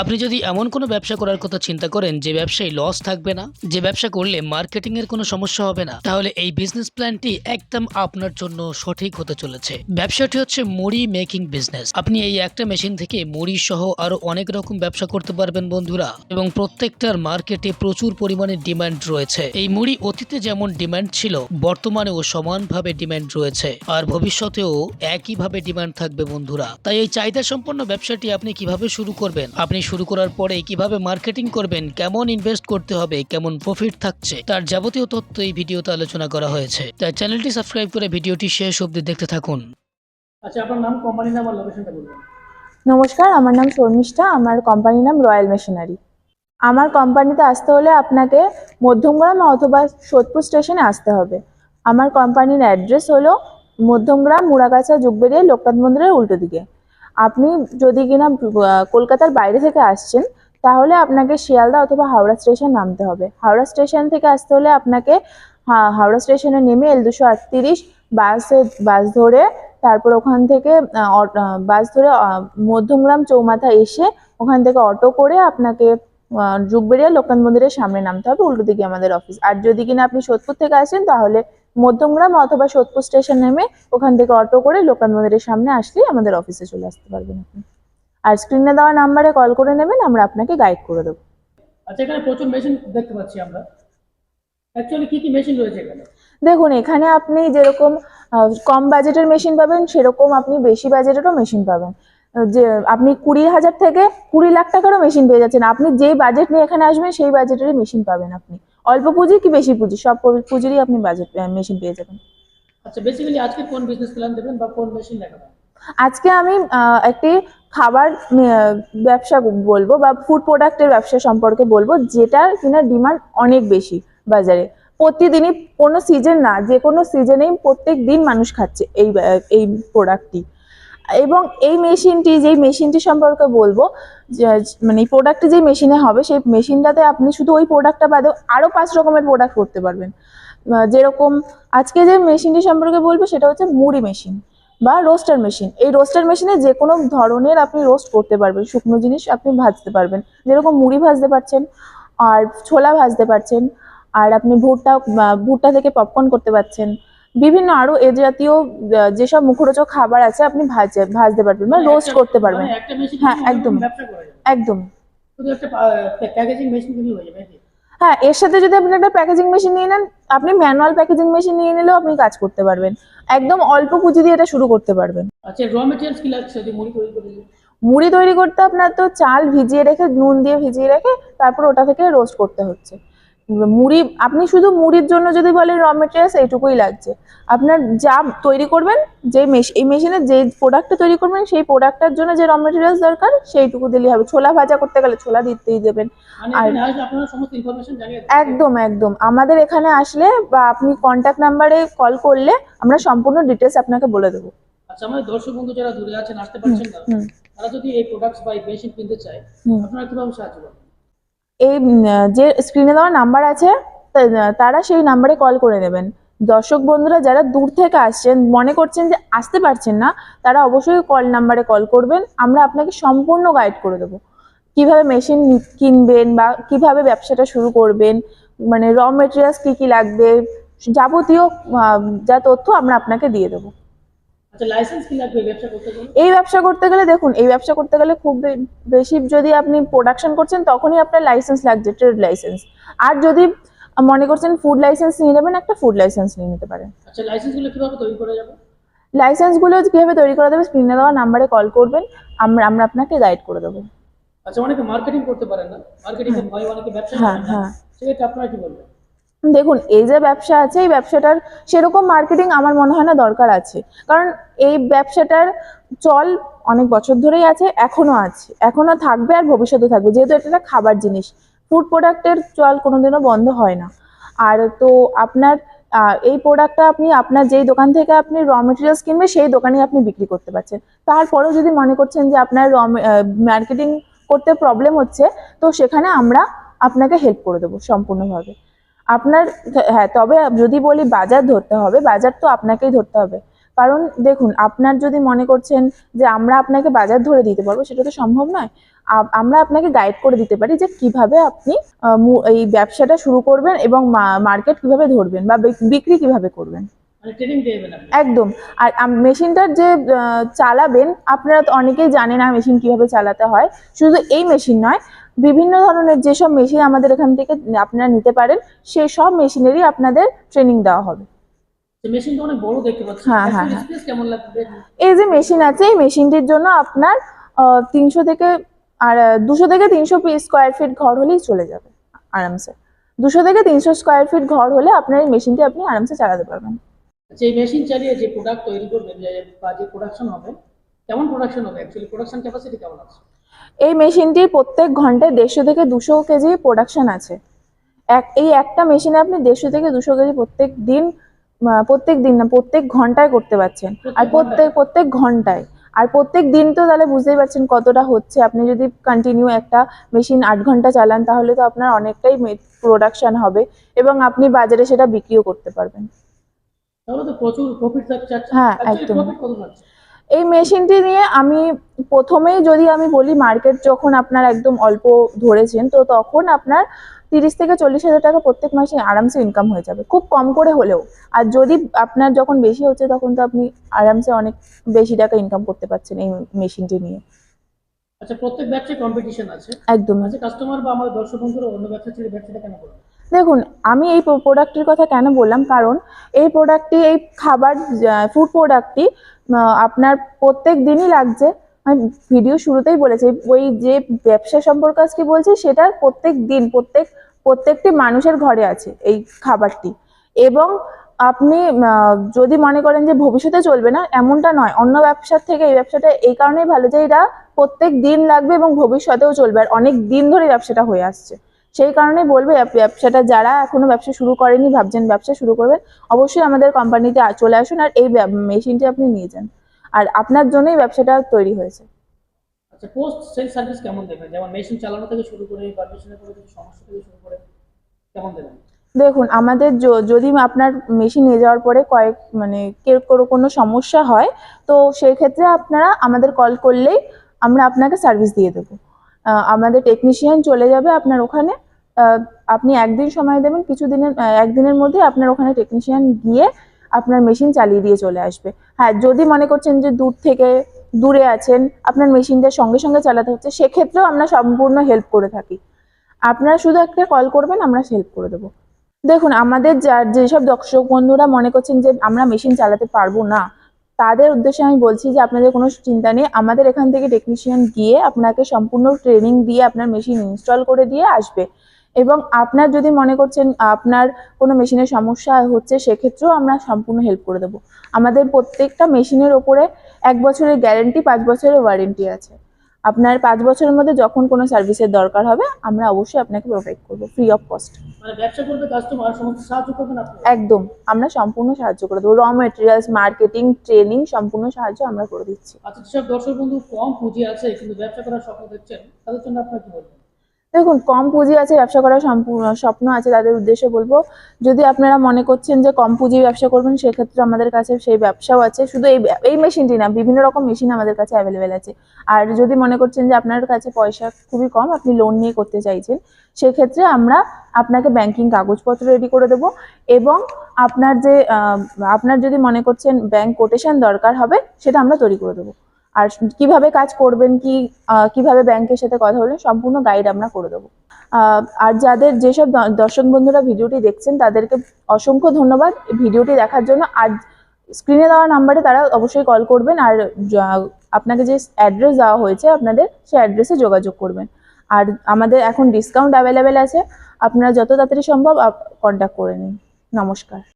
আপনি যদি এমন কোনো ব্যবসা করার কথা চিন্তা করেন যে ব্যবসায় লস থাকবে না, যে ব্যবসা করলে মার্কেটিং এর কোনো সমস্যা হবে না, তাহলে এই বিজনেস প্ল্যানটি একদম আপনার জন্য সঠিক হতে চলেছে। ব্যবসাটি হচ্ছে মুড়ি মেকিং বিজনেস। আপনি এই একটা মেশিন থেকে মুড়ি সহ আরো অনেক রকম ব্যবসা করতে পারবেন বন্ধুরা, এবং প্রত্যেকটার মার্কেটে প্রচুর পরিমাণে ডিমান্ড রয়েছে। এই মুড়ি অতীতে যেমন ডিমান্ড ছিল, বর্তমানেও সমানভাবে ডিমান্ড রয়েছে, আর ভবিষ্যতেও একইভাবে ডিমান্ড থাকবে বন্ধুরা। তাই এই চাহিদা সম্পন্ন ব্যবসাটি আপনি কিভাবে শুরু করবেন, আপনি শুরু করার পরে কিভাবে মার্কেটিং করবেন, কেমন ইনভেস্ট করতে হবে, কেমন প্রফিট থাকছে, তার যাবতীয় তথ্য এই ভিডিওতে আলোচনা করা হয়েছে। তাই চ্যানেলটি সাবস্ক্রাইব করে ভিডিওটি শেষ অবধি দেখতে থাকুন। আচ্ছা, আপনার নাম, কোম্পানি নাম আর লোকেশনটা বলবেন। নমস্কার, আমার নাম শর্মিষ্ঠা। আমার কোম্পানির নাম রয়্যাল মেশিনারি। আমার কোম্পানিতে আসতে হলে আপনাকে মধ্যমগ্রাম অথবা সোদপুর স্টেশনে আসতে হবে। আমার কোম্পানির অ্যাড্রেস হলো মধ্যমগ্রাম, মুড়াগাছা, যুগবেড়িয়া, লোকনাথ মন্দিরের উল্টো দিকে। আপনি যদি কিনা কলকাতার বাইরে থেকে আসছেন, তাহলে আপনাকে শিয়ালদা অথবা হাওড়া স্টেশন নামতে হবে। হাওড়া স্টেশন থেকে আসতে হলে আপনাকে হাওড়া স্টেশনে নেমে L238 বাস ধরে, তারপর ওখান থেকে বাস ধরে মধ্যমগ্রাম চৌমাথা এসে ওখান থেকে অটো করে আপনাকে যুগবেড়িয়া লোকনাথ মন্দিরের সামনে নামতে হবে, উল্টো দিকে আমাদের অফিস। আর যদি কিনা আপনি সোদপুর থেকে আসেন, তাহলে মধ্যমগ্রাম অথবা সোদপুর স্টেশন নেমে ওখান থেকে অটো করে লোকনাথ মন্দিরের সামনে আসলেই আমাদের অফিসে চলে আসতে পারবেন আপনি। আর স্ক্রিনে দেওয়া নাম্বারে কল করে নেবেন, আমরা আপনাকে গাইড করে দেবো। আচ্ছা, এখানে প্রচুর মেশিন দেখতে পাচ্ছি আমরা। অ্যাকচুয়ালি কি কি মেশিন রয়েছে এখানে? দেখুন, এখানে আপনি যেরকম কম বাজেটের মেশিন পাবেন, সেরকম আপনি বেশি বাজেটেরও মেশিন পাবেন। যে আপনি 20,000 থেকে 20 লাখ টাকারও মেশিন পেয়ে যাচ্ছেন। আপনি যেই বাজেট নিয়ে এখানে আসবেন সেই বাজেটেরই মেশিন পাবেন আপনি। অল্প পুঁজি কি বেশি পুঁজি, সব পুঁজিরই আপনি বাজেট মেশিন পেয়ে যাবেন। আচ্ছা, বেসিক্যালি আজকে কোন বিজনেস প্ল্যান দেবেন বা কোন মেশিন দেখাবেন? আজকে আমি একটি খাবার ব্যবসা বলবো বা ফুড প্রোডাক্টের ব্যবসা সম্পর্কে বলবো, যেটার কিনা ডিমান্ড অনেক বেশি বাজারে। প্রতিদিনই, কোনো সিজন না, যে কোনো সিজনেই প্রত্যেক দিন মানুষ খাচ্ছে এই প্রোডাক্টটি। এবং যেই মেশিনটি সম্পর্কে বলবো, মানে এই প্রোডাক্টটি যেই মেশিনে হবে, সেই মেশিনটাতে আপনি শুধু ওই প্রোডাক্টটা বাদেও আরো 5 রকমের প্রোডাক্ট করতে পারবেন। যেরকম আজকে যে মেশিনটি সম্পর্কে বলবো, সেটা হচ্ছে মুড়ি মেশিন বা রোস্টার মেশিন। এই রোস্টার মেশিনে যে কোনো ধরনের আপনি রোস্ট করতে পারবেন, শুকনো জিনিস আপনি ভাজতে পারবেন। যেরকম মুড়ি ভাজতে পারছেন, আর ছোলা ভাজতে পারছেন, আর আপনি ভুট্টা থেকে পপকর্ন করতে পারছেন। বিভিন্ন আরো এ জাতীয় যেসব মুখরোচক খাবার আছে আপনি ভাজতে পারবেন বা রোস্ট করতে পারবেন। একটা মেশিন হ্যাঁ, একদম ব্যবসা করা যাবে। একদম। শুধু একটা প্যাকেজিং মেশিন কি হয়ে যাবে নাকি? হ্যাঁ, এর সাথে যদি আপনি একটা প্যাকেজিং মেশিন নিয়ে নেন, আপনি ম্যানুয়াল প্যাকেজিং মেশিন নিয়ে নিলেও আপনি কাজ করতে পারবেন। একদম অল্প পুঁজি দিয়ে এটা শুরু করতে পারবেন। আচ্ছা, র মেটেরিয়ালস কি লাগছে যদি মুড়ি তৈরি করে দিই? মুড়ি তৈরি করতে আপনার তো চাল ভিজিয়ে রেখে, নুন দিয়ে ভিজিয়ে রেখে, তারপর ওটা থেকে রোস্ট করতে হচ্ছে। মুড়ি, আপনি শুধু মুড়ির জন্য যদি বলেন র মেটেরিয়ালস এইটুকুই লাগছে। আপনার যা তৈরি করবেন, এই মেশিনে যে প্রোডাক্টটা তৈরি করবেন, সেই প্রোডাক্টটার জন্য যে র মেটেরিয়ালস দরকার সেইটুকু দিলেই হবে। ছোলা ভাজা করতে গেলে ছোলা দিতেই দেবেন। মানে আর এখানে আসলে আপনারা সমস্ত ইনফরমেশন জানিয়ে দেবেন। একদম একদম, আমাদের এখানে আসলে বা আপনি কন্ট্যাক্ট নাম্বারে কল করলে আমরা সম্পূর্ণ ডিটেলস আপনাকে বলে দেবো। আচ্ছা, আমাদের দর্শক বন্ধু যারা দূরে আছেন, আসতে পারছেন না, হুম তারা যদি এই প্রোডাক্টস বা এই মেশিন কিনতে চায়, হুম আপনারা কিভাবে সাহায্য করবেন? এই যে স্ক্রিনে দেওয়া নাম্বার আছে, তারা সেই নাম্বারে কল করে নেবেন। দর্শক বন্ধুরা যারা দূর থেকে আসছেন, মনে করছেন যে আসতে পারছেন না, তারা অবশ্যই নাম্বারে কল করবেন। আমরা আপনাকে সম্পূর্ণ গাইড করে দেবো কিভাবে মেশিন কিনবেন বা কিভাবে ব্যবসাটা শুরু করবেন, মানে র মেটেরিয়ালস কি কি লাগবে, যাবতীয় যা তথ্য আমরা আপনাকে দিয়ে দেবো। আচ্ছা, লাইসেন্স কি লাগবে ব্যবসা করতে গেলে? এই ব্যবসা করতে গেলে দেখুন, এই ব্যবসা করতে গেলে খুব বেশি যদি আপনি প্রোডাকশন করছেন, তখনই আপনার লাইসেন্স লাগছে, ট্রেড লাইসেন্স। আর যদি মনে করছেন ফুড লাইসেন্স নিয়ে নেবেন, একটা ফুড লাইসেন্স নিয়ে নিতে পারেন। আচ্ছা, লাইসেন্সগুলো কিভাবে তৈরি করা যাবে? লাইসেন্সগুলো কিভাবে তৈরি করা যাবে, স্ক্রিনে দেওয়া নাম্বারে কল করবেন, আমরা আপনাকে গাইড করে দেবো। আচ্ছা, অনেকে মার্কেটিং করতে পারেন না, মার্কেটিং এর ভয়, অনেকে ব্যবসা হ্যাঁ করেন না, হ্যাঁ, সেক্ষেত্রে আপনারা কি বলবেন? দেখুন, এই যে ব্যবসা আছে, এই ব্যবসাটার সেরকম মার্কেটিং আমার মনে হয় না দরকার আছে। কারণ এই ব্যবসাটার চল অনেক বছর ধরেই আছে, এখনো আছে, এখনো থাকবে, আর ভবিষ্যতে থাকবে। যেহেতু এটা একটা খাবার জিনিস, ফুড প্রোডাক্টের চল কোনোদিনও বন্ধ হয় না। আর তো আপনার এই প্রোডাক্টটা আপনি আপনার যেই দোকান থেকে আপনি র মেটেরিয়ালস কিনবে, সেই দোকানেই আপনি বিক্রি করতে পারছেন। তারপরেও যদি মনে করছেন যে আপনার মার্কেটিং করতে প্রবলেম হচ্ছে, তো সেখানে আমরা আপনাকে হেল্প করে দেবো সম্পূর্ণভাবে। আপনার, হ্যাঁ, তবে যদি বলি বাজার ধরতে হবে, বাজার তো আপনাকেই ধরতে হবে। কারণ দেখুন, আপনার যদি মনে করছেন যে আমরা আপনাকে বাজার ধরে দিতে পারবো, সেটা তো সম্ভব নয়। আমরা আপনাকে গাইড করে দিতে পারি যে কিভাবে আপনি এই ব্যবসাটা শুরু করবেন এবং মার্কেট কিভাবে ধরবেন বা বিক্রি কিভাবে করবেন। মানে ট্রেনিং দেবেন আপনি? একদম। আর মেশিনটার যে চালাবেন, আপনারা তো অনেকেই জানে না মেশিন কিভাবে চালাতে হয়। শুধু এই মেশিন নয়, বিভিন্ন ধরনের যেসব মেশিন আমাদের এখান থেকে আপনারা নিতে পারেন, সেই সব মেশিনেরই আপনাদের ট্রেনিং দেওয়া হবে। মেশিনটা অনেক বড় দেখতে পাচ্ছি। হ্যাঁ, হ্যাঁ, অ্যাকচুয়ালি হ্যাঁ। স্পেস কেমন লাগবে? এই যে মেশিন আছে, এই মেশিনটির জন্য আপনার 300 থেকে 200 থেকে 300 স্কোয়ার ফিট ঘর হলেই চলে যাবে আরামসে। 200 থেকে 300 স্কোয়ার ফিট ঘর হলে আপনার এই মেশিনটি আপনি আরামসে চালাতে পারবেন। আচ্ছা, এই মেশিন চালিয়ে যে প্রোডাক্ট তৈরি করবেন বা যে প্রোডাকশন হবে, কেমন প্রোডাকশন হবে? অ্যাকচুয়ালি প্রোডাকশন ক্যাপাসিটি কেমন আছে? এই মেশিনটির প্রত্যেক ঘন্টায় 150 থেকে 200 কেজি প্রোডাকশন আছে। এই একটা মেশিনে আপনি 150 থেকে 200 কেজি প্রত্যেক দিন না, প্রত্যেক ঘন্টায় করতে পারছেন। আর প্রত্যেক ঘন্টায়। আর প্রত্যেক দিন তো তাহলে বুঝতেই পারছেন কতটা হচ্ছে। আপনি যদি কন্টিনিউ একটা মেশিন 8 ঘন্টা চালান, তাহলে তো আপনার অনেকটাই প্রোডাকশন হবে এবং আপনি বাজারে সেটা বিক্রিও করতে পারবেন। তাহলে তো প্রচুর প্রফিট থাকছে। হ্যাঁ, অ্যাকচুয়ালি একদম। প্রফিট কত থাকছে? এই মেশিনটি নিয়ে আমি প্রথমেই যদি আমি বলি, মার্কেট যখন আপনার একদম অল্প ধরেছেন, তো তখন আপনার 30 থেকে 40 হাজার টাকা প্রত্যেক মাসে আরামসে ইনকাম হয়ে যাবে, খুব কম করে হলেও। আর যদি আপনার যখন বেশি হচ্ছে, তখন তো আপনি আরামসে অনেক বেশি টাকা ইনকাম করতে পারছেন এই মেশিনটি নিয়ে। আচ্ছা, প্রত্যেক ব্যবসায় কম্পিটিশন আছে। একদম। আচ্ছা, কাস্টমার বা আমাদের দর্শক বন্ধুরা অন্য ব্যবসা ছেড়ে ব্যবসাটা কেন করবে? দেখুন, আমি এই প্রোডাক্টের কথা কেন বললাম, কারণ এই প্রোডাক্টটি, এই ফুড প্রোডাক্টটি আপনার প্রত্যেক দিনই লাগছে। আমি ভিডিও শুরুতেই বলেছি, ওই যে ব্যবসা সম্পর্কে আজকে বলছি, সেটার প্রত্যেক দিন প্রত্যেকটি মানুষের ঘরে আছে এই খাবারটি। এবং আপনি যদি মনে করেন যে ভবিষ্যতে চলবে না, এমনটা নয়। অন্য ব্যবসার থেকে এই ব্যবসাটা এই কারণেই ভালো যে এটা প্রত্যেক দিন লাগবে এবং ভবিষ্যতেও চলবে, আর অনেক দিন ধরে ব্যবসাটা হয়ে আসছে। সেই কারণেই বলবো, ব্যবসাটা যারা এখনো ব্যবসা শুরু করেনি, ভাবছেন ব্যবসা শুরু করবেন, অবশ্যই আমাদের কোম্পানিতে চলে আসুন আর এই মেশিনটি আপনি নিয়ে যান। আর আপনার জন্যই ব্যবসাটা তৈরি হয়েছে। আচ্ছা, পোস্ট সেল সার্ভিস কেমন দেবেন? যেমন মেশিন চালানো থেকে শুরু করে পারমিশনের পরে কিছু সমস্যা থেকে শুরু করে কেমন দেবেন? দেখুন, আমাদের যদি আপনার মেশিন নিয়ে যাওয়ার পরে কোনো সমস্যা হয়, তো সেই ক্ষেত্রে আপনারা আমাদের কল করলেই আমরা আপনাকে সার্ভিস দিয়ে দেবো। আমাদের টেকনিশিয়ান চলে যাবে আপনার ওখানে। আপনি একদিন সময় দেবেন, একদিনের মধ্যে আপনার ওখানে টেকনিশিয়ান গিয়ে আপনার মেশিন চালিয়ে দিয়ে চলে আসবে। হ্যাঁ, যদি মনে করছেন যে দূরে আছেন, আপনার মেশিনটা সঙ্গে সঙ্গে চালাতে হচ্ছে, সেক্ষেত্রেও আমরা সম্পূর্ণ হেল্প করে থাকি। আপনারা শুধু একটা কল করবেন, আমরা হেল্প করে দেবো। দেখুন, আমাদের যেসব দর্শক বন্ধুরা মনে করছেন যে আমরা মেশিন চালাতে পারবো না, তাদের উদ্দেশ্যে আমি বলছি যে আপনাদের কোনো চিন্তা নেই। আমাদের এখান থেকে টেকনিশিয়ান গিয়ে আপনাকে সম্পূর্ণ ট্রেনিং দিয়ে আপনার মেশিন ইনস্টল করে দিয়ে আসবে। এবং আপনার যদি মনে করছেন আপনার কোনো মেশিনের সমস্যা হচ্ছে, সেক্ষেত্রেও আমরা সম্পূর্ণ হেল্প করে দেবো। আমাদের প্রত্যেকটা মেশিনের ওপরে 1 বছরের গ্যারেন্টি, 5 বছরের ওয়ারেন্টি আছে। আপনার 5 বছরের মধ্যে যখন কোনো সার্ভিসের দরকার হবে, আমরা অবশ্যই আপনাকে প্রোভাইড করবো ফ্রি অফ কস্ট। মানে ব্যবসা করবে কাস্টমার সমস্ত সাহায্য করবেন আপনি? একদম, আমরা সম্পূর্ণ সাহায্য করে দেবো। মেটেরিয়ালস, মার্কেটিং, ট্রেনিং, সম্পূর্ণ সাহায্য আমরা করে দিচ্ছি। আচ্ছা, যেসব দর্শক বন্ধু কম পুঁজি আছে কিন্তু ব্যবসা করার স্বপ্ন দেখছেন, তাদের জন্য আপনার কি বলবেন? দেখুন, কম পুঁজি আছে, ব্যবসা করার সম্পূর্ণ স্বপ্ন আছে, তাদের উদ্দেশ্যে বলবো, যদি আপনারা মনে করছেন যে কম পুঁজি ব্যবসা করবেন, সেক্ষেত্রে আমাদের কাছে সেই ব্যবসাও আছে। শুধু এই মেশিনটি না, বিভিন্ন রকম মেশিন আমাদের কাছে অ্যাভেলেবেল আছে। আর যদি মনে করছেন যে আপনার কাছে পয়সা খুবই কম, আপনি লোন নিয়ে করতে চাইছেন, সেক্ষেত্রে আমরা আপনাকে ব্যাংকিং কাগজপত্র রেডি করে দেবো। এবং আপনার যদি মনে করছেন ব্যাংক কোটেশন দরকার হবে, সেটা আমরা তৈরি করে দেবো। আর কিভাবে কাজ করবেন, কিভাবে ব্যাংকের সাথে কথা বলবেন, সম্পূর্ণ গাইড আমরা করে দেবো। আর যেসব দর্শক বন্ধুরা ভিডিওটি দেখছেন, তাদেরকে অসংখ্য ধন্যবাদ ভিডিওটি দেখার জন্য। আর স্ক্রিনে দেওয়া নাম্বারে তারা অবশ্যই কল করবেন, আর আপনাকে যে অ্যাড্রেস দেওয়া হয়েছে আপনাদের, সেই অ্যাড্রেসে যোগাযোগ করবেন। আর আমাদের এখন ডিসকাউন্ট অ্যাভেলেবেল আছে, আপনারা যত তাড়াতাড়ি সম্ভব কন্ট্যাক্ট করে নিন। নমস্কার।